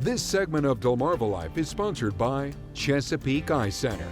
This segment of DelmarvaLife is sponsored by Chesapeake Eye Center.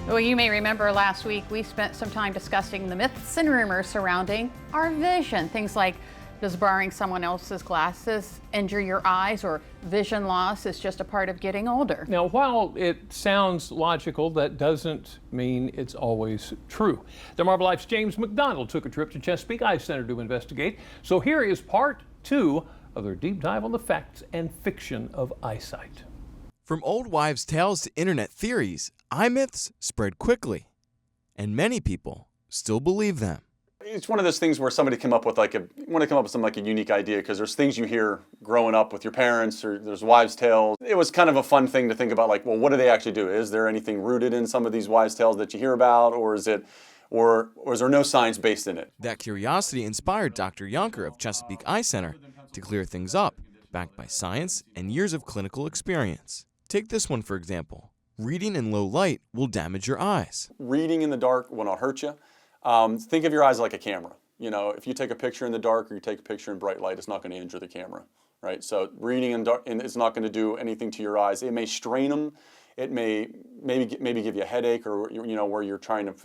Well, you may remember last week we spent some time discussing the myths and rumors surrounding our vision. Things like, does borrowing someone else's glasses injure your eyes, or vision loss is just a part of getting older? Now, while it sounds logical, that doesn't mean it's always true. DelmarvaLife's James McDonald took a trip to Chesapeake Eye Center to investigate. So here is part 2 of their deep dive on the facts and fiction of eyesight. From old wives' tales to internet theories, eye myths spread quickly, and many people still believe them. It's one of those things where somebody come up with some unique idea, because there's things you hear growing up with your parents, or there's wives' tales. It was kind of a fun thing to think about, like, well, what do they actually do? Is there anything rooted in some of these wives' tales that you hear about, or is there no science based in it? That curiosity inspired Dr. Yonker of Chesapeake Eye Center to clear things up, backed by science and years of clinical experience. Take this one, for example. Reading in low light will damage your eyes. Reading in the dark will not hurt you. Think of your eyes like a camera. You know, if you take a picture in the dark or you take a picture in bright light, it's not going to injure the camera, right? So reading in dark, it's not going to do anything to your eyes. It may strain them. It may maybe give you a headache, or where you're trying to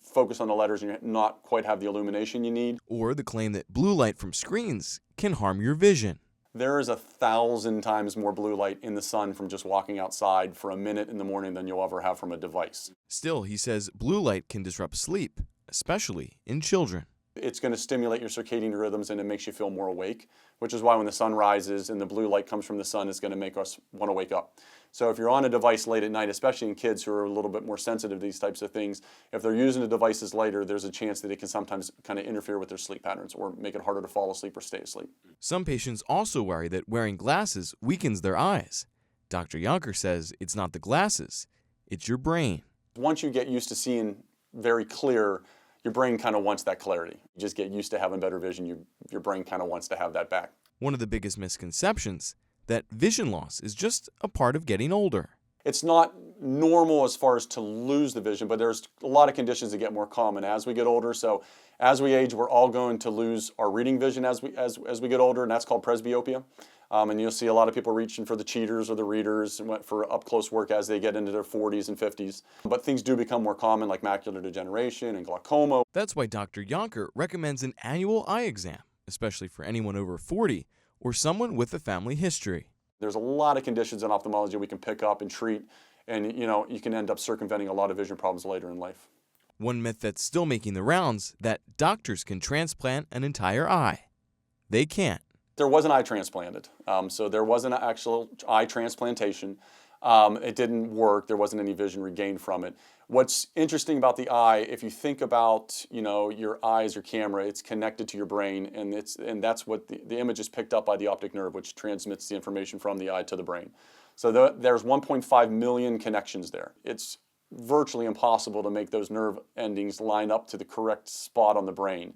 focus on the letters and you not quite have the illumination you need. Or the claim that blue light from screens can harm your vision. There is 1,000 times more blue light in the sun from just walking outside for a minute in the morning than you'll ever have from a device. Still, he says blue light can disrupt sleep, especially in children. It's going to stimulate your circadian rhythms, and it makes you feel more awake, which is why when the sun rises and the blue light comes from the sun, it's going to make us want to wake up. So if you're on a device late at night, especially in kids who are a little bit more sensitive to these types of things, if they're using the devices later, there's a chance that it can sometimes kind of interfere with their sleep patterns or make it harder to fall asleep or stay asleep. Some patients also worry that wearing glasses weakens their eyes. Dr. Yonker says it's not the glasses, it's your brain. Once you get used to seeing very clear, your brain kind of wants that clarity. You just get used to having better vision, your brain kind of wants to have that back. One of the biggest misconceptions, that vision loss is just a part of getting older. It's not normal as far as to lose the vision, but there's a lot of conditions that get more common as we get older. So as we age, we're all going to lose our reading vision as we get older, and that's called presbyopia. And you'll see a lot of people reaching for the cheaters or the readers for up-close work as they get into their 40s and 50s. But things do become more common, like macular degeneration and glaucoma. That's why Dr. Yonker recommends an annual eye exam, especially for anyone over 40 or someone with a family history. There's a lot of conditions in ophthalmology we can pick up and treat, and you can end up circumventing a lot of vision problems later in life. One myth that's still making the rounds, that doctors can transplant an entire eye. They can't. There was an eye transplanted, so there was an actual eye transplantation. It didn't work. There wasn't any vision regained from it. What's interesting about the eye, if you think about your eye as your camera, it's connected to your brain, and that's what the image is picked up by the optic nerve, which transmits the information from the eye to the brain. So there's 1.5 million connections there. It's virtually impossible to make those nerve endings line up to the correct spot on the brain.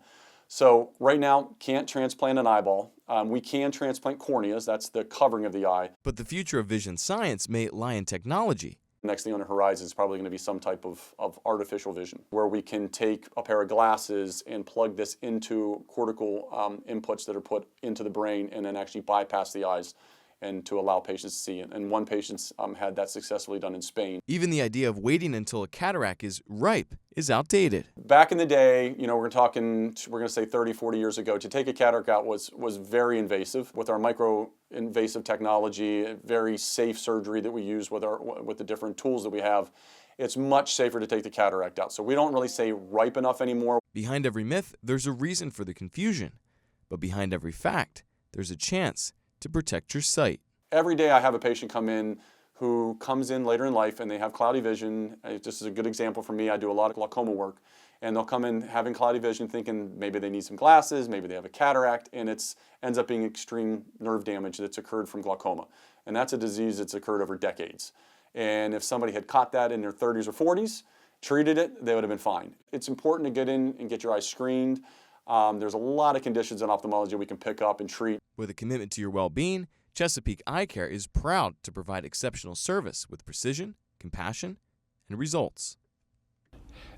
So right now, can't transplant an eyeball. We can transplant corneas, that's the covering of the eye. But the future of vision science may lie in technology. The next thing on the horizon is probably going to be some type of artificial vision, where we can take a pair of glasses and plug this into cortical inputs that are put into the brain, and then actually bypass the eyes and to allow patients to see it. And one patient had that successfully done in Spain. Even the idea of waiting until a cataract is ripe is outdated. Back in the day, we're going to say 30, 40 years ago, to take a cataract out was very invasive. With our micro-invasive technology, very safe surgery that we use with the different tools that we have, it's much safer to take the cataract out. So we don't really say ripe enough anymore. Behind every myth, there's a reason for the confusion. But behind every fact, there's a chance to protect your sight. Every day I have a patient come in who comes in later in life and they have cloudy vision. This is a good example for me. I do a lot of glaucoma work, and they'll come in having cloudy vision, thinking maybe they need some glasses, maybe they have a cataract, and it ends up being extreme nerve damage that's occurred from glaucoma. And that's a disease that's occurred over decades. And if somebody had caught that in their 30s or 40s, treated it, they would have been fine. It's important to get in and get your eyes screened. There's a lot of conditions in ophthalmology we can pick up and treat. With a commitment to your well-being, Chesapeake Eye Care is proud to provide exceptional service with precision, compassion, and results.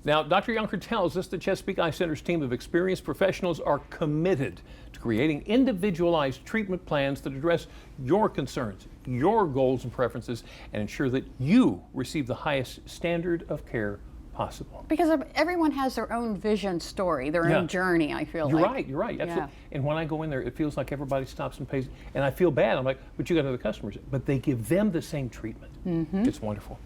Now, Dr. Yunker tells us the Chesapeake Eye Center's team of experienced professionals are committed to creating individualized treatment plans that address your concerns, your goals and preferences, and ensure that you receive the highest standard of care possible. Because everyone has their own vision story, their own journey, I feel You're like. right, you're right. Absolutely. Yeah. And when I go in there, it feels like everybody stops and pays, and I feel bad. I'm like, but you got other customers. But they give them the same treatment. It's wonderful.